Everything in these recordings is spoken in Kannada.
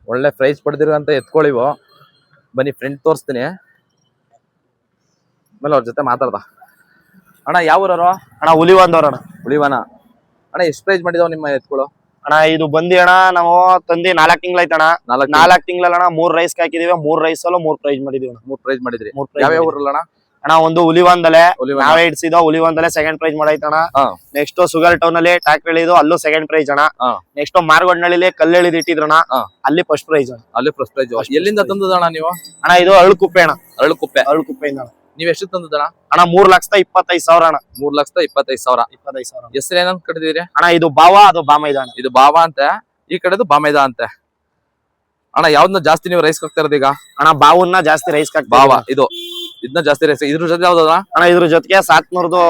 ಒಳ್ಳೆ ಪ್ರೈಸ್ ಪಡೆದಿರುವಂತ ಎತ್ಕೊಳ್ಳಿವು. ಬನ್ನಿ ಫ್ರೆಂಡ್ ತೋರಿಸ್ತೀನಿ, ಆಮೇಲೆ ಅವ್ರ ಜೊತೆ ಮಾತಾಡ್ದ. ಅಣ್ಣ ಯಾವ ಊರವರು? ಅಣ್ಣ ಹುಲಿವಂದವ್ರ ಅಣ್ಣ. ಹುಲಿವನ. ಅಣ್ಣ ಎಷ್ಟು ಪ್ರೈಸ್ ಮಾಡಿದಾವ ನಿಮ್ಮ ಎತ್ಕೊಳ್ಳು? ಅಣ್ಣ ಇದು ಬಂದಿ ಅಣ್ಣ ನಾವು ತಂದಿ 4 ತಿಂಗಳಾಯ್ತಣ್ಣ. 4 ತಿಂಗಳಲ್ಲ 3 ರೈಸ್ ಹಾಕಿದೀವಿ. 3 ರೈಸ್ ಅಲ್ಲ 3 ಪ್ರೈಸ್ ಮಾಡಿದೀವಿ. 3 ಪ್ರೈಸ್ ಮಾಡಿದ್ರಿ. ಯಾವ ಊರಲ್ಲ ಅಣ್ಣ? ಅಣ್ಣ ಒಂದು ಹುಲಿವಂದಲೆ ನಾವೇ ಇಡ್ಸಿದೋ. ಹುಲಿವಂದಲೆ ಸೆಕೆಂಡ್ ಪ್ರೈಸ್ ಮಾಡೈತಣ್ಣ. ನೆಕ್ಸ್ಟ್ ಸುಗರ್ ಟೌನ್ ಅಲ್ಲಿ ಟ್ಯಾಕ್ಟರ್ ಎಳಿದು ಅಲ್ಲೂ ಸೆಕೆಂಡ್ ಪ್ರೈಸ್ ಅಣ್ಣ. ನೆಕ್ಸ್ಟ್ ಮಾರ್ಗೊಂಡ್ನಳ್ಳಿ ಕಲ್ಲು ಎಳಿದು ಇಟ್ಟಿದ್ರಣ್ಣ, ಅಲ್ಲಿ ಫಸ್ಟ್ ಪ್ರೈಸ್ ಅಣ್ಣ. ಅಲ್ಲಿ ಫಸ್ಟ್ ಪ್ರೈಸ್. ಎಲ್ಲಿಂದ ತಂದದಣ್ಣ ನೀವು? ಅಣ್ಣ ಇದು ಅರಳುಕುಪ್ಪೆ ಅಣ್ಣ. ಅರಳುಕುಪ್ಪೆಯಿಂದ. ನೀವ್ ಎಷ್ಟು ತಂದದಣ್ಣ? ಅಣ್ಣ 3,25,000 ಅಣ್ಣ. 3,25,000. 25,000 ಹೆಸರು ಏನಂತ ಕಟ್ಟಿದಿರಿ ಅಣ್ಣ? ಇದು ಬಾವ, ಅದು ಬಾಮೈದ ಅಣ್ಣ. ಇದು ಬಾವ ಅಂತೆ, ಈ ಕಡೆದು ಬಾಮೈದ ಅಂತೆ. ಅಣ್ಣ ಯಾವ್ದನ್ನ ಜಾಸ್ತಿ ನೀವು ರೈಸ್ ಹಾಕ್ತಾ ಇರೋದು ಈಗ? ಅಣ್ಣ ಬಾವನ್ನ ಜಾಸ್ತಿ ರೈಸ್ ಹಾಕ್ತಾ. ಬಾವ ಇದನ್ನ ಜಾಸ್ತಿ ರೈಸ್. ಇದ್ರ ಜೊತೆ ಯಾವ್ದದ ಅಣ್ಣ? ಇದ್ರ ಜೊತೆಗೆ 700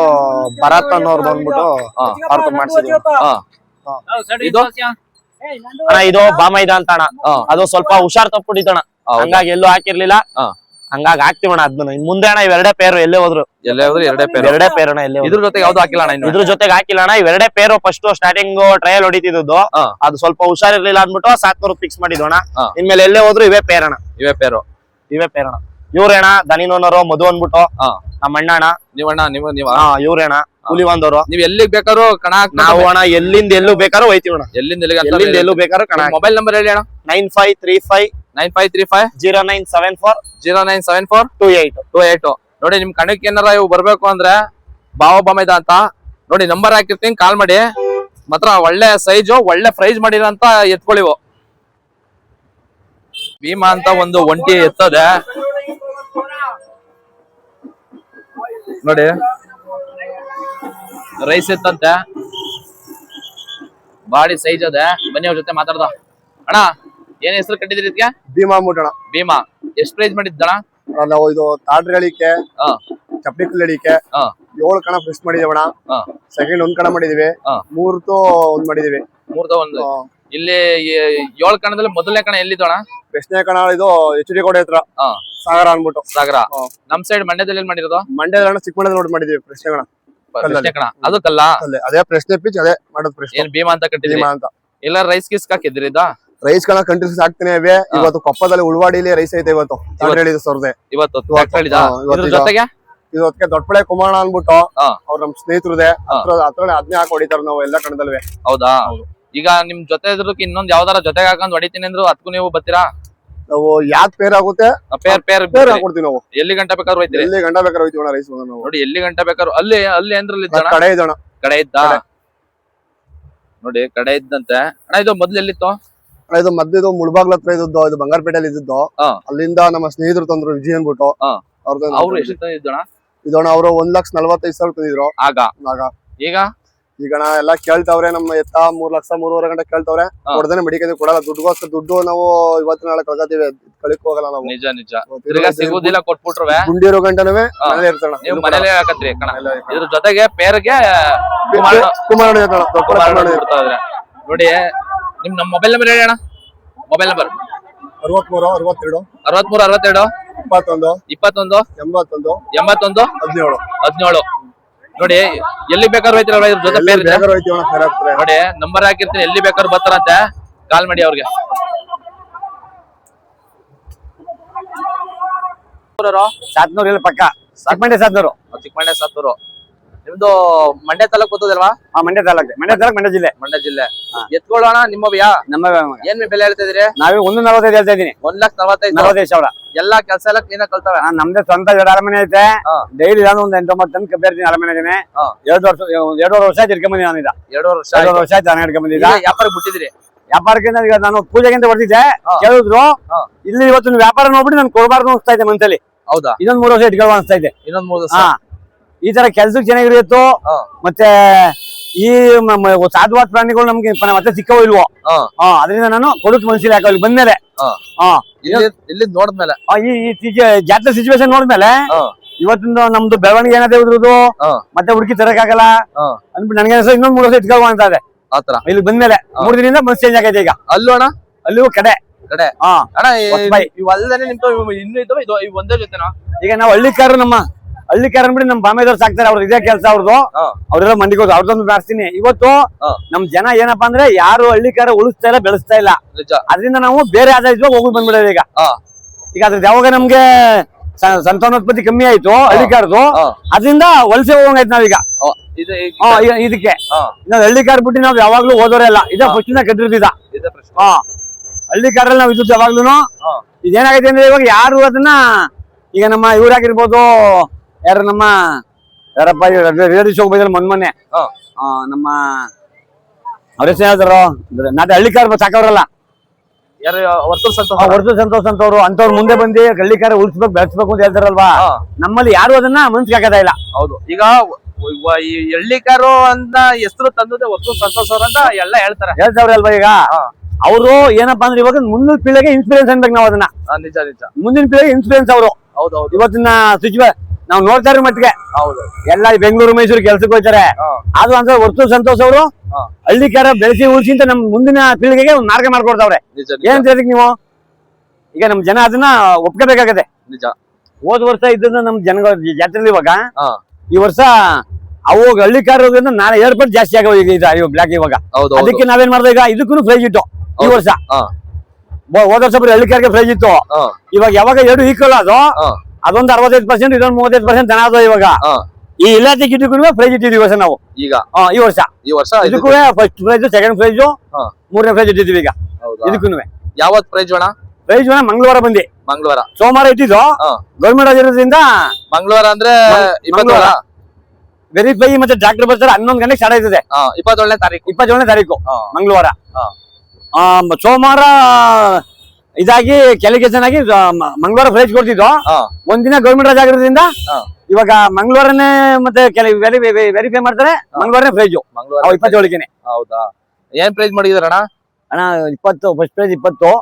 ಭರತ್ ಅನ್ನೋರ್ದು ಅಂದ್ಬಿಟ್ಟು ಅವ್ರದ್ದು ಮಾಡ್ಸಿದ್ವಿ. ಇದು ಅಣ್ಣ ಇದು ಬಾಮೈದ ಅಂತ ಅಣ್ಣ. ಅದು ಸ್ವಲ್ಪ ಹುಷಾರ್ ತಪ್ಪಿಡಿತಣ್ಣ, ಹಂಗಾಗಿ ಎಲ್ಲೂ ಹಾಕಿರ್ಲಿಲ್ಲ. ಹಂಗಾಗಿ ಹಾಕ್ತಿವಣ್ಣ ಅದನ್ನ. ಮುಂದೆ ಅಣ್ಣ ಇವೆರಡೇ ಪೇರು ಎಲ್ಲೇ ಹೋದ್ರು ಎರಡೇ ಪೇರು ಅಣ್ಣ. ಎಲ್ಲೇ ಇದ್ರ ಜೊತೆಗೆ ಯಾವ್ದು ಹಾಕಿಲ್ಲ ಅಣ್ಣ? ಇದ್ರ ಜೊತೆಗೆ ಹಾಕಿಲ್ಲ ಅಣ್ಣ. ಇವೆರಡೇ ಪೇರು ಫಸ್ಟ್ ಸ್ಟಾರ್ಟಿಂಗ್ ಟ್ರಯಲ್ ಹೊಡಿತಿದ್ದು. ಅದು ಸ್ವಲ್ಪ ಹುಷಾರಿರ್ಲಿಲ್ಲ ಅಂದ್ಬಿಟ್ಟು 700 ಫಿಕ್ಸ್ ಮಾಡಿದ್ವಣ್ಣ. ಇನ್ಮೇಲೆ ಎಲ್ಲೇ ಹೋದ್ರು ಇವೇ ಪೇರಣ. ಇವ್ರೇಣ ದನಿನೋನರು ಮಧು ಅಂದ್ಬಿಟ್ಟು ನಮ್ಮ ಅಣ್ಣ ಅಣ್ಣ. ನೀವಣ್ಣ ಇವ್ರೇಣ ಹುಲಿವಂದವರು. ನೀವ್ ಎಲ್ಲಿಗೆ ಬೇಕಾದ್ರು ಕಣ ನಾವು ಅಣ್ಣ ಎಲ್ಲಿಂದ ಎಲ್ಲೂ ಬೇಕಾದ್ರೂ ಹೋಯ್ತಿವಣ್ಣ. ಎಲ್ಲಿಂದ ಎಲ್ಲೂ ಬೇಕಾದ್ರೂ ಕಣ. ಮೊಬೈಲ್ ನಂಬರ್ ಹೇಳಿ ಅಣ್ಣ. 9535 0974 28. ನೋಡಿ ನಿಮ್ ಕಣಕ್ಕೆ ಏನಾರ ಇವು ಬರ್ಬೇಕು ಅಂದ್ರೆ ಬಾವ ಬಾಮೈದ ಅಂತ ನೋಡಿ ನಂಬರ್ ಹಾಕಿರ್ತೀನಿ, ಕಾಲ್ ಮಾಡಿ. ಮಾತ್ರ ಒಳ್ಳೆ ಸೈಜು ಒಳ್ಳೆ ಪ್ರೈಸ್ ಮಾಡಿರಂತ ಎತ್ಕೊಳ್ಳಿವು. ಭೀಮಾ ಅಂತ ಒಂದು ಒಂಟಿ ಎತ್ತದೆ ನೋಡಿ, ರೈಸ್ ಎತ್ತಂತೆ, ಬಾಡಿ ಸೈಜ್ ಅದೇ. ಬನ್ನಿ ಅವ್ರ ಜೊತೆ ಮಾತಾಡ್ದ. ಅಣ್ಣ ಏನ್ ಹೆಸರು ಕಟ್ಟಿದ್ರಿ ಇದಕ್ಕೆ? ಭೀಮಾ ಅಂದ್ಬಿಟ್ಟಣ. ಭೀಮಾ ಎಷ್ಟ್ ಪ್ರೈಸ್ ಮಾಡಿದ್ದಣ? ನಾವು ಇದು ತಾಡ್ರ ಹೇಳಿಕೆ ಚಪ್ಪಲಿ ಕಲ್ಲು ಹೇಳಿಕೆ 7 ಕಣ ಫಿಕ್ಸ್ ಮಾಡಿದೀವಣ. ಸೆಕೆಂಡ್ 1 ಕಣ ಮಾಡಿದೀವಿ. ಮೂರ್ತು 1 ಮಾಡಿದೀವಿ. ಮೂರ್ತ 1. ಇಲ್ಲಿ 7 ಕಣದಲ್ಲಿ ಮೊದಲನೇ ಕಣ ಎಲ್ಲಿದ್ದಣ? ಪ್ರಶ್ನೆ ಕಣ ಇದು HD ಕೋಟೆ ಹತ್ರ ಸಾಗರ ಅನ್ಬಿಟ್ಟು. ಸಾಗರ ನಮ್ ಸೈಡ್ ಮಂಡ್ಯದಲ್ಲಿ ಏನ್ ಮಾಡಿರೋದು? ಮಂಡ್ಯದ ಚಿಕ್ಕಮಂಡ್ಯದ ನೋಡ್ ಮಾಡಿದೀವಿ ಪ್ರಶ್ನೆ ಕಣ. ಅದು ಕಲ್ಲ ಅದೇ ಪ್ರಶ್ನೆ ಪಿಚ್ ಅದೇ ಮಾಡೋದು. ಪ್ರಶ್ನೆ ಏನ್ ಭೀಮಾ ಅಂತ ಕಟ್ಟಿದ್ರಿ? ಎಲ್ಲ ರೈಸ್ ಕಿಸ್ ಹಾಕಿದ್ರಿ? ರೈಸ್ ಕಣ ಕಂಟಿನ್ಯೂಸ್ ಆಗ್ತಾನೆ ಇವೆ. ಇವತ್ತು ಕೊಪ್ಪದಲ್ಲಿ ಉಳ್ವಾಡಿಲಿ ರೈಸ್ ಐತೆ. ಇವತ್ತು ಸೌರ್ದೆ ಜೊತೆಗೆ ಇವತ್ತಿಗೆ ದೊಡ್ಡಪಳೆ ಕುಮಾರ ಅನ್ಬಿಟ್ಟು ಅವ್ರ ನಮ್ ಸ್ನೇಹಿತರದೆ ಹತ್ರ ಅದನ್ನೇ ಹಾಕಿ ಹೊಡಿತಾರ ನಾವು ಎಲ್ಲಾ ಕಣದಲ್ವೇ. ಹೌದಾ? ಈಗ ನಿಮ್ ಜೊತೆ ಇದ್ರಕ್ಕೆ ಇನ್ನೊಂದ್ ಯಾವ್ದಾರ ಜೊತೆಗೆ ಹಾಕೊಂಡ್ ಹೊಡಿತೀನಿ ಅಂದ್ರು ಅದಕ್ಕೂ ನೀವು ಬರ್ತೀರಾ? ನಾವು ಯಾವ್ದ್ ಪೇರ್ ಆಗುತ್ತೆ ಪೇರ್ ಹಾಕೊಡ್ತೀವಿ ನಾವು. ಎಲ್ಲಿ ಗಂಟೆ ಬೇಕಾದ್ರು ಹೋಯ್ತೀರಿ? ಎಲ್ಲಿ ಗಂಟೆ ಬೇಕಾದ್ರು ಹೋಯ್ತೀವಿ ರೈಸ್ ನೋಡಿ. ಎಲ್ಲಿ ಗಂಟೆ ಬೇಕಾದ್ರು ಅಲ್ಲಿ ಅಂದ್ರಲ್ಲಿ ಕಡೆ ಇದ್ದಣ. ಕಡೆ ಇದ್ದ ನೋಡಿ, ಕಡೆ ಇದ್ದಂತೆ. ಅಣ್ಣ ಇದು ಮೊದ್ಲು ಎಲ್ಲಿತ್ತು? ಇದು ಮದ್ದು ಮುಳ್ಬಾಗ್ಲ ಹತ್ರ ಇದ್ದದ್ದು. ಇದು ಬಂಗಾರಪೇಟೆಯಲ್ಲಿ ಇದ್ದದ್ದು. ಅಲ್ಲಿಂದ ನಮ್ಮ ಸ್ನೇಹಿತರು ತಂದ್ರು ವಿಜಯ್ ಅನ್ಬಿಟ್ಟು. ಅವ್ರು ಎಷ್ಟು ತಂದಿದ್ದಣ? ಇದಣ್ಣ ಅವರು 1,45,000 ತಂದಿದ್ರು ಆಗ. ಈಗ ಎಲ್ಲ ಕೇಳ್ತಾವ್ರೆ ನಮ್ಮ ಎತ್ತ 3 ಲಕ್ಷ 3.5 ಗಂಟೆ ಕೇಳ್ತಾವ್ರೆ. ಕೊಡದೇನೆ ಮಡಿಕೆ ಕೊಡಲ್ಲ. ದುಡ್ಡು ನಾವು ಇವತ್ತು ನಾಳೆ ಕಳ್ಕೊತೀವಿ, ಕಳಿಕ್ ಹೋಗಲ್ಲ ನಾವು. ನಿಜ ಸಿಗುದಿಲ್ಲ. ಕೊಟ್ಬಿಟ್ರೆ ಗುಂಡಿರೋ ಗಂಟನೂ ಮನೇಲೆ ಇರ್ತಾಣ. ನೀವು ಮನೇಲೆ ಹಾಕತ್ರಿ ಕಣ. ಇದ್ರ ಜೊತೆಗೆ ಪೇರ್ಗೆ ಕುಮಾರ ನೋಡಿ. ನಿಮ್ ನಮ್ಮ ಮೊಬೈಲ್ ನಂಬರ್ ಹೇಳಿ ಅಣ್ಣ. Mobile number 63 62 21 81 81 17. ನೋಡಿ ಎಲ್ಲಿ ಬೇಕಾದ್ರು ಹೋಯ್ತಿರಲ್ಲ ಇದ್ರ ಜೊತೆ ಪೇರ್ ನೋಡಿ. ನಂಬರ್ ಹಾಕಿರ್ತೀನಿ, ಎಲ್ಲಿ ಬೇಕಾದ್ರು ಬರ್ತಾರಂತೆ, ಕಾಲ್ ಮಾಡಿ ಅವ್ರಿಗೆ. ಸಾತ್ನೂರು ಪಕ್ಕ ಚಿಕ್ಕಮಂಡ್ಯ ಸಾತ್ನೂರು. ನಿಮ್ದು ಮಂಡ್ಯ ತಾಲೂಕ್ ಗೊತ್ತದಲ್ವಾ? ಮಂಡ್ಯ ತಾಲೂಕ್ ಮಂಡ್ಯ ಜಿಲ್ಲೆ. ಎತ್ಕೊಳ್ಳೋಣ ನಿಮ್ಮವ್ಯಾ? ನಮ್ಮ ಏನ್ ಬೆಲೆ ಹೇಳ್ತಾ ಇದೀರಿ? ನಾವೇ 1,45 ಹೇಳ್ತಾ ಇದೀನಿ. 1,45,000. ಎಲ್ಲಾ ಕೆಲಸ ಎಲ್ಲ ಕ್ಲೀನ್ ಆಗಿ ಕಲ್ತಾವೆ. ನಮ್ದೇ ಸ್ವಂತ 2 ಅರಮನೆ ಐತೆ. ಡೈಲಿ ನಾನು 8-9 ಟನ್ ಕಬ್ಬಿ ಇರ್ತೀನಿ ಅರಮನೆಗೆ. 2 ವರ್ಷ ಇಟ್ಕೊಂಡ್ ನಾನು. 2 ವರ್ಷ ಆಯ್ತು ನಾನು ಇಟ್ಕೊಂಡ್ ಬಂದಿದ್ದ. ವ್ಯಾಪಾರ ಬಿಟ್ಟಿದ್ರಿ? ವ್ಯಾಪಾರಕ್ಕೆ ಈಗ ನಾನು ಪೂಜೆಗಿಂತ ಬರ್ತಿದ್ದೆ. ಕೇಳಿದ್ರು ಇಲ್ಲಿ ಇವತ್ತು ವ್ಯಾಪಾರ ನೋಡ್ಬಿಟ್ಟು ನಾನು ಕೊಡಬಾರ್ದು ಅನಿಸ್ತಾ ಇದೆ ಮನಸ್ಸಲ್ಲಿ. ಹೌದಾ? ಇನ್ನೊಂದ್ 3 ವರ್ಷ ಇಟ್ಕೊಳ್ಳೋ ಅನಿಸ್ತಾ ಇದೆ. ಇನ್ನೊಂದ್ 3 ವರ್ಷ ಈ ತರ ಕೆಲ್ಸಕ್ಕೆ ಚೆನ್ನಾಗಿರುತ್ತೆ. ಮತ್ತೆ ಈ ಸಾಧುವಾದ ಪ್ರಾಣಿಗಳು ನಮ್ಗೆ ಮತ್ತೆ ಸಿಕ್ಕವೋ ಇಲ್ವೋ, ಅದರಿಂದ ನಾನು ಕೊಡಕ್ ಮನ್ಸಿಲ್ಲ. ಯಾಕೆ ಅಲ್ಲಿ ಬಂದ್ಮೇಲೆ ಇಲ್ಲಿ ನೋಡಿದ್ಮೇಲೆ ಈ ಜಾತ್ರೆ ಸಿಚುವೇಶನ್ ನೋಡಿದ್ಮೇಲೆ ಇವತ್ತಿಂದ ನಮ್ದು ಬೆಳವಣಿಗೆ ಏನಾದೆ ಇದ್ರದ್ದು ಮತ್ತೆ ಹುಡುಕಿ ತರಕಾಗಲ್ಲ ಅಂದ್ಬಿಟ್ಟು ನನಗೆ ಇನ್ನೊಂದ್ 3 ವರ್ಷ ಇಟ್ಕೊಳ್ಳೋ ಅಂತ ಇದೆ. ಇಲ್ಲಿ ಬಂದ್ಮೇಲೆ 3 ದಿನದಿಂದ ಮನ್ಸು ಚೇಂಜ್ ಆಗೈತೆ. ಈಗ ಅಲ್ಲೂ ಅಣ್ಣ ಅಲ್ಲೂ ಕಡೆ ಅಣ್ಣ ಇವಲ್ಲದೆ ನಿಂತು ಇನ್ನು ಇದ್ದಾವೆ. ಇದು ಒಂದೇ ಜೊತೆನಾ? ಈಗ ನಾವು ಹಳ್ಳಿಕಾರರು ನಮ್ಮ ಹಳ್ಳಿಕಾರ ಅಂದ್ಬಿಟ್ಟು ನಮ್ ಬಾಮೇದವ್ರು ಸಾಕ್ತಾರೆ, ಅವ್ರದ್ದು ಇದೇ ಕೆಲಸ ಅವ್ರದ್ದು. ಅವ್ರೆಲ್ಲ ಮಂಡಿಗೆ ಹೋದ್ರು, ಅವ್ರದ್ದೊಂದು ಮಾಡಿಸ್ತೀನಿ. ಇವತ್ತು ನಮ್ ಜನ ಏನಪ್ಪಾ ಅಂದ್ರೆ ಯಾರು ಹಳ್ಳಿಕಾರ ಉಳಿಸ್ತಾ ಇಲ್ಲ, ಬೆಳೆಸ್ತಾ ಇಲ್ಲ. ಅದರಿಂದ ನಾವು ಬೇರೆ ಆದಾಯ ಹೋಗಿ ಬಂದ್ಬಿಡೋದು ಈಗ. ಈಗ ಅದ್ರದ್ದು ಯಾವಾಗ ನಮ್ಗೆ ಸಂತಾನೋತ್ಪತ್ತಿ ಕಮ್ಮಿ ಆಯ್ತು ಹಳ್ಳಿಕಾರದು, ಅದರಿಂದ ವಲಸೆ ಹೋಗಂಗಾಯ್ತು ನಾವೀಗ. ಇದಕ್ಕೆ ನಾವು ಹಳ್ಳಿಕಾರ ಬಿಟ್ಟು ನಾವ್ ಯಾವಾಗ್ಲೂ ಓದೋರೇ ಇಲ್ಲ. ಇದ ಫಸ್ಟ್ ಕಟ್ಟಿರ್ತಿದ್ದ ಹಳ್ಳಿಕಾರಲ್ಲಿ ನಾವ್ ಇದ್ದು ಯಾವಾಗ್ಲೂ. ಇದೇನಾಗೈತೆ ಅಂದ್ರೆ ಇವಾಗ ಯಾರು ಅದನ್ನ ಈಗ ನಮ್ಮ ಇವ್ರಾಗಿರ್ಬೋದು, ಯಾರು ನಮ್ಮ ಯಾರಪ್ಪ ರೇಡಿಯೋ ಶೋಕ್ ಬೈದ್ರೆ ಮೊನ್ನೆ ನಮ್ಮ ಅವ್ರ ಹೆಸರು ಯಾವ್ದಾರು ನಾಟಿ ಹಳ್ಳಿಕಾರ ಸಾಕವ್ರಲ್ಲ, ವರ್ತೂರ್ ಸಂತೋಷ್ ಅಂತವ್ರು, ಅಂತವ್ರು ಮುಂದೆ ಬಂದು ಹಳ್ಳಿಕಾರ ಉಳಿಸ್ಬೇಕು ಬೆಳೆಸ್ಬೇಕು ಅಂತ ಹೇಳ್ತಾರಲ್ವಾ. ನಮ್ಮಲ್ಲಿ ಯಾರು ಅದನ್ನ ಮನ್ಸಿಗೆ ಹಾಕದ ಇಲ್ಲ. ಹೌದು, ಈಗ ಈ ಹಳ್ಳಿಕಾರು ಅಂತ ಹೆಸರು ತಂದದೆ ವರ್ತೂರ್ ಸಂತೋಷ್ ಅವ್ರ ಅಂತ ಎಲ್ಲ ಹೇಳ್ತಾವ್ರೆ ಅಲ್ವಾ. ಈಗ ಅವರು ಏನಪ್ಪಾ ಅಂದ್ರೆ ಇವಾಗ ಮುಂದಿನ ಪೀಳಿಗೆ ಇನ್ಸ್ಪಿರೆನ್ಸ್ ಅನ್ಬೇಕು ನಾವು ಅದನ್ನ. ನಿಜ ನಿಜ, ಮುಂದಿನ ಪೀಳಿಗೆ ಇನ್ಸ್ಪಿರೆನ್ಸ್ ಅವರು. ಹೌದೌದು, ಇವತ್ತಿನ ನಾವು ನೋಡ್ತಾ ಇರೋ ಮಟ್ಟಿಗೆ ಹೌದು ಎಲ್ಲ ಬೆಂಗಳೂರು ಮೈಸೂರು ಕೆಲ್ಸಕ್ಕೆ ಹೋಗ್ತಾರೆ. ಅದು ಅಂತ ವರ್ತೂರ್ ಸಂತೋಷ್ ಅವರು ಹಳ್ಳಿಕಾರ ಬೆಳೆಸಿ ಉಳಿಸಿ ಅಂತ ನಮ್ ಮುಂದಿನ ಪೀಳಿಗೆಗೆ ಒಂದು ಮಾರ್ಗ ಮಾಡ್ಕೊಡ್ತಾವ್ರೆ. ಏನ್ ಹೇಳ್ತೀವಿ ನೀವು? ಈಗ ನಮ್ ಜನ ಅದನ್ನ ಒಪ್ಕೋಬೇಕಾಗತ್ತೆ. ನಿಜ, ಹೋದ್ ವರ್ಷ ಇದ್ದನ್ನ ನಮ್ ಜನಗಳ ಜಾತ್ರೆಲಿ ಇವಾಗ ಈ ವರ್ಷ ಅವು ಹಳ್ಳಿಕಾರೋದ್ರಿಂದ ನಾಳೆ 2 ಪಟ್ಟು ಜಾಸ್ತಿ ಆಗೋ ಈಗ ಬ್ಲಾಕ್ ಇವಾಗ. ಅದಕ್ಕೆ ನಾವೇನ್ ಮಾಡ್ದೆ, ಈಗ ಇದಕ್ಕೂ ಪ್ರೈಸ್ ಇತ್ತು ಈ ವರ್ಷ. ಹೋದ ವರ್ಷ ಬರೀ ಹಳ್ಳಿಕಾರಿಗೆ ಪ್ರೈಸ್ ಇತ್ತು. ಇವಾಗ ಯಾವಾಗ 2 ಈಕ್ವಲ್ ಅದೊಂದು 65%, ಇದೊಂದು 35% ದನ ಅದು. ಇವಾಗ ಈ ಇಲಾಖೆ ಗಿಡಕ್ಕೂ ಪ್ರೈಸ್ ಇಟ್ಟಿದ್ವಿ ಈ ವರ್ಷ ನಾವು. ಈಗ ಈ ವರ್ಷ ಇದಕ್ಕೂ ಫಸ್ಟ್ ಪ್ರೈಸ್, ಸೆಕೆಂಡ್ ಪ್ರೈಸ್, 3ನೇ ಪ್ರೈಸ್ ಇಟ್ಟಿದ್ವಿ ಈಗ ಇದಕ್ಕೂ. ಯಾವತ್ ಪ್ರೈಸ್ ಅಣ್ಣ? ಪ್ರೈಸ್ ಮಂಗಳವಾರ ಬಂದಿ, ಮಂಗಳವಾರ ಸೋಮವಾರ ಇಟ್ಟಿದ್ದು. ಗೌರ್ಮೆಂಟ್ ಆಗಿರೋದ್ರಿಂದ ಮಂಗಳವಾರ ಅಂದ್ರೆ ವೆರಿಫೈ ಮತ್ತೆ ಡಾಕ್ಟರ್ ಬರ್ತಾರೆ 11 ಗಂಟೆಗೆ ಸ್ಟಾರ್ಟ್ ಆಯ್ತದೆ. 21ನೇ ತಾರೀಕು ಮಂಗಳವಾರ. ಸೋಮವಾರ ಇದಾಗಿ ಕ್ಯಾಲಿಕೇಶನ್ ಆಗಿ ಮಂಗಳವಾರ ಪ್ರೈಸ್ ಕೊಡ್ತಿದ್ದು. ಒಂದಿನ ಗೌರ್ಮೆಂಟ್ ರಾಜ್ ಆಗಿರೋದ್ರಿಂದ ಇವಾಗ ಮಂಗಳವಾರನೇ ಮತ್ತೆ ವೆರಿಫೈ ಮಾಡ್ತಾರೆ, ಮಂಗಳವಾರನೇ ಪ್ರೈಜ್ 27ಗೆ. ಹೌದಾ? ಏನ್ ಪ್ರೈಸ್ ಮಾಡಿದಾರಣ್ಣ? ಅಣ್ಣ 20, ಫಸ್ಟ್ ಪ್ರೈಸ್ 20.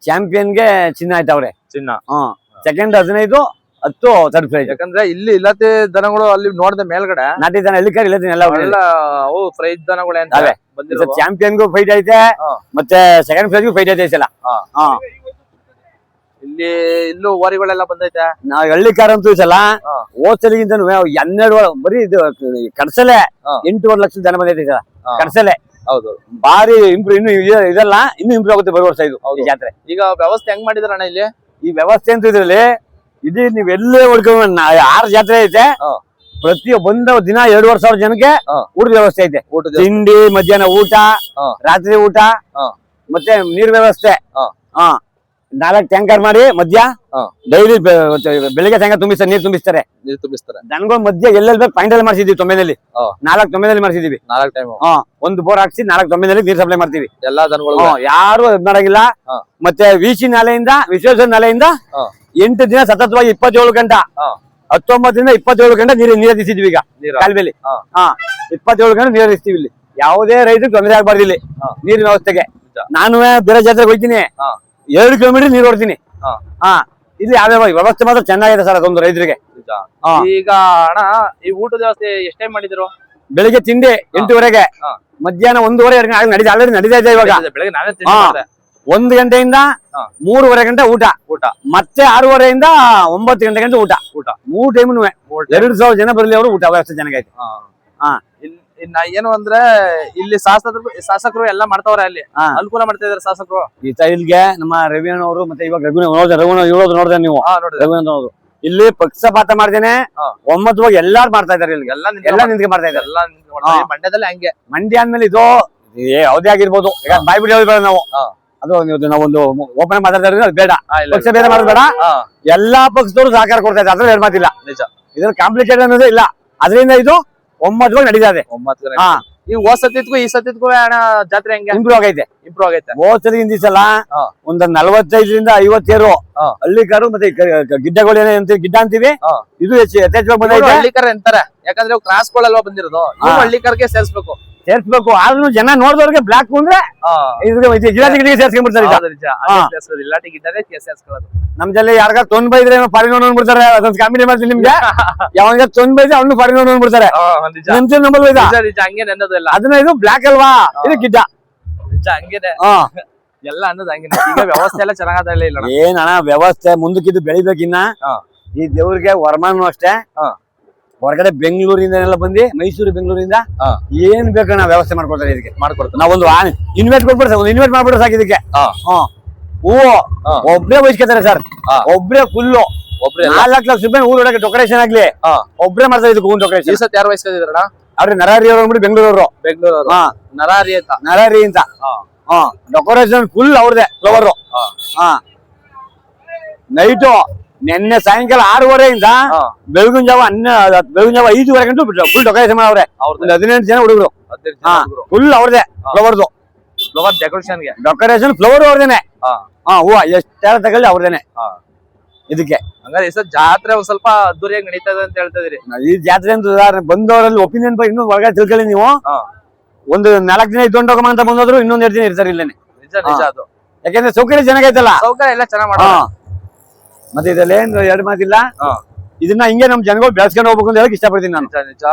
ಚಾಂಪಿಯನ್ಗೆ ಚಿನ್ನ ಆಯ್ತವ್ರೆ. ಚಿನ್ನ. Second 15, 10 third prize. ಯಾಕಂದ್ರೆ ಇಲ್ಲಿ ಇಲ್ಲತ್ತೆ ದನಗಳು ಅಲ್ಲಿ ನೋಡಿದ ಮೇಲ್ಗಡೆ ನಾಟಿ ದನ ಹಳ್ಳಿಕಾರ ಇಲ್ಲತ್ತೆ ಎಲ್ಲ ಪ್ರೈಸ್ ದನಗಳೇ ಚಾಂಪಿಯನ್ಗೂ ಫೈಟ್ ಐತೆ, ಮತ್ತೆ ಸೆಕೆಂಡ್ ಪ್ರೈಸ್ಗೂ ಫೈಟ್ ಐತೆ. ಸಲ ಇಲ್ಲಿ ಇಲ್ಲೂ ಓರಿಗಳೆಲ್ಲ ಬಂದೈತೆ. ನಾವ್ ಹಳ್ಳಿಕಾರ ಅಂತೂ ಈ ಸಲ ಹೋದ್ಸಲಿಗಿಂತ 12 ಬರೀ ಇದು ಕಡ್ಸಲೆ 8.5 ಲಕ್ಷ ಜನ ಬಂದೈತೆ ಸಲ ಕಡ್ಸಲೆ. ಹೌದು, ಬಾರಿ ಇಂಪ್ರೂವ್. ಇನ್ನು ಇದೆಲ್ಲ ಇನ್ನು ಇಂಪ್ರೂವ್ ಆಗುತ್ತೆ ಬರುವ ವರ್ಷ ಇದು ಜಾತ್ರೆ. ಈಗ ವ್ಯವಸ್ಥೆ ಹೆಂಗ್ ಮಾಡಿದಾರಣ್ಣ ಇಲ್ಲಿ? ಈ ವ್ಯವಸ್ಥೆ ಅಂತ ಇದ್ರಲ್ಲಿ ಇದು ನೀವ್ ಎಲ್ಲೇ ಹೊಡ್ಕೊಂಡ್ 6 ಜಾತ್ರೆ ಐತೆ. ಪ್ರತಿ ಬಂದ ದಿನ 2,500 ಜನಕ್ಕೆ ಊಟದ ವ್ಯವಸ್ಥೆ ಐತೆ. ತಿಂಡಿ, ಮಧ್ಯಾಹ್ನ ಊಟ, ರಾತ್ರಿ ಊಟ, ಮತ್ತೆ ನೀರ್ ವ್ಯವಸ್ಥೆ. 4 ಟ್ಯಾಂಕರ್ ಮಾಡಿ ಮಧ್ಯ ಡೈಲಿ ಬೆಳಿಗ್ಗೆ ಟ್ಯಾಂಕರ್ ತುಂಬಿಸ್ತಾರೆ, ನೀರ್ ತುಂಬಿಸ್ತಾರೆ. ದನಗಳು ಮಧ್ಯ ಎಲ್ಲೆಲ್ಲಿ ಬೇಕು ಪಾಯಿಂಟ್ ಅಲ್ಲಿ ಮಾಡಿಸಿದ್ವಿ. 9ನಲ್ಲಿ 4 9ನಲ್ಲಿ ಮಾಡಿಸಿದೀವಿ. 4 ಟೈಮ್ ಒಂದು ಬೋರ್ ಹಾಕ್ಸಿ 4 9ನಲ್ಲಿ ನೀರ್ ಸಪ್ಲೈ ಮಾಡ್ತೀವಿ. ಎಲ್ಲಾ ದನಗಳು ಯಾರು ಮಾಡಂಗಿಲ್ಲ. ಮತ್ತೆ ವಿಸಿ ನಾಲೆಯಿಂದ, ವಿಶ್ವೇಶ್ವರ ನಾಲೆಯಿಂದ 8 ದಿನ ಸತತವಾಗಿ 27 ಗಂಟೆ 19 ರಿಂದ 27 ಗಂಟೆ ನೀರು ಹರಿಸಿದ್ವಿ. ಈಗ ಕಾಲುವೆಲಿ 27 ಗಂಟೆ ನೀರು ಹರಿಸ್ತೀವಿ. ಇಲ್ಲಿ ಯಾವುದೇ ರೈತರಿಗೆ ತೊಂದರೆ ಆಗ್ಬಾರ್ದು ಇಲ್ಲಿ ನೀರಿನ ವ್ಯವಸ್ಥೆಗೆ. ನಾನು ಬೇರೆ ಜಾತ್ರೆಗೆ ಹೋಗ್ತೀನಿ, 2 ಕಿಲೋಮೀಟರ್ ನೀರು ಹೊಡ್ತೀನಿ. ಇಲ್ಲಿ ಯಾವ್ಯಾವ ವ್ಯವಸ್ಥೆ ಮಾತ್ರ ಚೆನ್ನಾಗಿದೆ ಸರ್ ಅದೊಂದು ರೈತರಿಗೆ. ಈಗ ಅಣ್ಣ ಈ ಊಟದ ವ್ಯವಸ್ಥೆ ಎಷ್ಟ್ ಟೈಮ್ ಮಾಡಿದ್ರು? ಬೆಳಿಗ್ಗೆ ತಿಂಡಿ 8:30ಗೆ, ಮಧ್ಯಾಹ್ನ 1:30 ಆಲ್ರೆಡಿ ನಡೀತಾ ಇದೆ ಇವಾಗ. 1 ಗಂಟೆಯಿಂದ 3:30 ಗಂಟೆ ಊಟ, ಮತ್ತೆ 6:30ಯಿಂದ 9 ಗಂಟೆ ಗಂಟೆ ಊಟ. 3 ಟೈಮ್ 2,000 ಜನ ಬರಲಿ ಅವರು ಊಟ ವ್ಯವಸ್ಥೆ ಚೆನ್ನಾಗೈತೆ. ಏನು ಅಂದ್ರೆ ಇಲ್ಲಿ ಶಾಸಕರು ಎಲ್ಲ ಮಾಡ್ತಾವ್ರೆ, ಅಲ್ಲಿ ಅನುಕೂಲ ಮಾಡ್ತಾ ಇದಾರೆ ಶಾಸಕರು. ಇಲ್ಲಿಗೆ ನಮ್ಮ ರವಿಯಣ್ಣ ಅವರು ಮತ್ತೆ ಇವಾಗ ರಘುವಣ್ಣ ನೋಡಿದ್ರೆ ನೀವು ರಘುವಣ್ಣ ಅವರು ಇಲ್ಲಿ ಪಕ್ಷಪಾತ ಮಾಡ್ದೇನೆ ಒಮ್ಮತವಾಗಿ ಎಲ್ಲಾರು ಮಾಡ್ತಾ ಇದಾರೆ. ಇಲ್ಲಿ ಎಲ್ಲ ನಿಂತ್ಕೆ ಮಾಡ್ತಾ ಇದಾರೆ. ಮಂಡ್ಯದಲ್ಲಿ ಹಂಗೆ. ಮಂಡ್ಯ ಅಂದ್ಮೇಲೆ ಇದು ಯಾವ್ದೇ ಆಗಿರ್ಬೋದು, ಬಾಯ್ಬಿಟ್ಟು ಯಾವ್ದು ಬೇಡ ನಾವು. ಅದು ನಾವೊಂದು ಓಪನ್ ಮಾತಾಡ್ತಾ ಇರೋದು ಬೇಡ, ಪಕ್ಷ ಬೇರೆ ಮಾಡೋದು ಬೇಡ. ಎಲ್ಲಾ ಪಕ್ಷದವರು ಸಹಕಾರ ಕೊಡ್ತಾ ಇದ್ದಾರೆ, ಅದ್ರಲ್ಲಿ ಮಾತಿಲ್ಲ. ನಿಜ, ಇದ್ರಲ್ಲಿ ಕಾಂಪ್ಲಿಕೇಟೆಡ್ ಅನ್ನೋದೇ ಇಲ್ಲ. ಅದರಿಂದ ಇದು ಒಮ್ಮತವಾಗಿ ನಡೀತಾ ಇದೆ. ಈ ಹೋದ್ ಸತಿದ್ಕು ಈ ಸತಿದ್ಕು ಜಾತ್ರೆ ಹೆಂಗೆ ಇಂಪ್ರೂವ್ ಆಗೈತೆ? ಹೋದ್ ಸಲ ಹಿಂದಿ ಸಲ ಒಂದ್ 45 ರಿಂದ 50 ಹಳ್ಳಿಕಾರು ಮತ್ತೆ ಗಿಡ್ಡಗಳು ಏನಂತೀವಿ, ಗಿಡ್ಡ ಅಂತೀವಿ. ಇದು ಯಥೇಚ್ಛವಾಗಿ ಬಂದೈತೆ. ಹಳ್ಳಿಕಾರ ಅಂತಾರೆ, ಯಾಕಂದ್ರೆ ಕ್ರಾಸ್ ಗಳಲ್ವಾ ಬಂದಿರೋದು. ಹಳ್ಳಿಕಾರ್ಗೆ ಸೇರ್ಸ್ಬೇಕು. ಆದ್ರೂ ಜನ ನೋಡಿದವ್ರಿಗೆ ಬ್ಲಾಕ್ ಅಂದ್ರೆ ಸೇರ್ಸ್ಕೊಂಡ್ಬಿಡ್ತಾರೆ. ನಮ್ದಲ್ಲಿ ಯಾರಿಗ ತೊಂದ್ ಬೈದ್ರೆ ಫಾರಿನ್ ನೋಡ್ಬಿಡ್ತಾರೆ. ಅದೊಂದು ಕಾಮಿಡಿ ಮಾಡ್ತೀನಿ ನಿಮ್ಗೆ. ಯಾವಾಗ ತೊಂದ್ ಬೈದ್ರೆ ಅವ್ನು ಫಾರಿನ್ ನೋಡ್ಬಿಡ್ತಾರೆ. ಅದನ್ನ ಇದು ಬ್ಲಾಕ್ ಅಲ್ವಾ, ಇದು ಗಿಡ್ಡ ಹಂಗೇನೆ ಎಲ್ಲ ಅನ್ನೋದು ಹಂಗೇನೆ. ಈಗ ವ್ಯವಸ್ಥೆ ಎಲ್ಲ ಚೆನ್ನಾಗಲ್ಲ. ಏನಣ್ಣ ವ್ಯವಸ್ಥೆ ಮುಂದಕ್ಕಿದ್ದು ಬೆಳಿಬೇಕಿನ್ನ ಈ ದೇವ್ರಿಗೆ ವರಮಾನು ಅಷ್ಟೇ. ಹಾ. ಹೊರಗಡೆ ಬೆಂಗಳೂರಿಂದನೆಲ್ಲ ಬಂದು ಮೈಸೂರು ಬೆಂಗಳೂರಿಂದ ಹಾ. ಏನ್ ಬೇಕು ನಾವು ವ್ಯವಸ್ಥೆ ಮಾಡ್ಕೊಡ್ತಾರೆ ಇದಕ್ಕೆ. ಮಾಡ್ಕೊಡ್ತಾರೆ. ನಾವೊಂದು ಇನ್ವೆಸ್ಟ್ ಕೊಟ್ಬಿಡ್ತಾರೆ, ಒಂದು ಇನ್ವೆಸ್ಟ್ ಮಾಡ್ಬಿಡ್ರೆ ಸಾಕು ಇದಕ್ಕೆ. ಹಾ. ಹೂವು ಹಾ. ಒಬ್ರೇ ವಹಿಸ್ಕೊತಾರೆ ಸರ್. ಹಾ. ಒಬ್ರೇ ಫುಲ್ಲು ಒಬ್ರೇ 4 ಲಕ್ಷ ರೂಪಾಯಿ ಊರ್ ಒಳಗೆ ಡೆಕೋರೇಷನ್ ಆಗ್ಲಿ ಹಾ. ಒಬ್ರೇ ಮಾಡ್ತಾರೆ ಇದಕ್ಕೆ ಹೂವಿನ ಈ ಡೆಕೋರೇಷನ್. ಸತಿ ಯಾರು ವಹಿಸ್ಕೊಂಡಿದ್ರಣ್ಣ? ಅವ್ರೆ ನರಾರಿ ಅವ್ರು ಅಂದ್ಬಿಟ್ಟು ಬೆಂಗಳೂರವರು. ಬೆಂಗಳೂರು ಹಾ. ನರಾರಿ ಅಂತ. ನರಾರಿ ಅಂತ. ಹಾ. ಡೆಕೋರೇಷನ್ ಫುಲ್ ಅವ್ರದೇ ಫ್ಲವರ್. ಹಾ. ಹಾ. ನೈಟು ನಿನ್ನೆ ಸಾಯಂಕಾಲ 6:30 ಹಾ. ಬೆಳಗಿನ ಜಾವ 5:30 ಗಂಟು ಫುಲ್ ಡೆಕೋರೇಷನ್ ಮಾಡವ್ರೆ. ಅವ್ರದ್ದು ಒಂದು 18 ಜನ ಹುಡುಗರು. 15 ಜನ ಹಾ. ಹುಡುಗ್ರು. ಫುಲ್ ಅವ್ರದೇ ಫ್ಲವರ್ದು ಫ್ಲವರ್ ಡೆಕೋರೇಷನ್ಗೆ. ಡೆಕೋರೇಷನ್ ಫ್ಲವರ್ ಅವ್ರದೇನೆ. ಹಾ. ಹೂವ ಎಷ್ಟೆಲ್ಲ ತಗೊಳ್ಳಿ ಅವ್ರದೇನೆ ಹಾ. ಇದಕ್ಕೆ. ಹಂಗಾರೆ ಈ ಸತಿ ಜಾತ್ರೆ ಒಂದ್ ಸ್ವಲ್ಪ ಅದ್ದೂರಿಯಾಗಿ ನಡೀತಾ ಇದೆ ಅಂತ ಹೇಳ್ತಾ ಇದೀರಿ. ಈ ಜಾತ್ರೆ ಅಂತ ಬಂದವರಲ್ಲಿ ಒಪಿನಿಯನ್ ಇನ್ನೂ ಒಳಗಡೆ ತಿಳ್ಕೊಳ್ಳಿ ನೀವು. ಹಾ. ಒಂದು 4 ದಿನ ಇದ್ಕೊಂಡು ಹೋಗಮ್ಮ ಅಂತ ಬಂದೋದ್ರು ಇನ್ನೊಂದ್ 2 ದಿನ ಇರ್ತಾರೆ ಇಲ್ಲೇನೆ. ನಿಜ ನಿಜ ಅದು. ಯಾಕಂದ್ರೆ ಸೌಕರ್ಯ ಚೆನ್ನಾಗೈತಲ್ಲ. ಸೌಕರ್ಯ ಎಲ್ಲ ಚೆನ್ನಾಗ್ ಹಾ. ಮಾಡೋದು. ಮತ್ತೆ ಇದ್ರಲ್ಲಿ ಏನು 2 ಮಾತಿಲ್ಲ. ಹಾ. ಇದನ್ನ ಹಿಂಗೆ ನಮ್ ಜನಗಳು ಬೆಳೆಸ್ಕೊಂಡು ಹೋಗ್ಬೇಕು ಅಂತ ಹೇಳಕ್ ಇಷ್ಟಪಡ್ತೀನಿ ನಾನು. ನಿಜ ನಿಜ.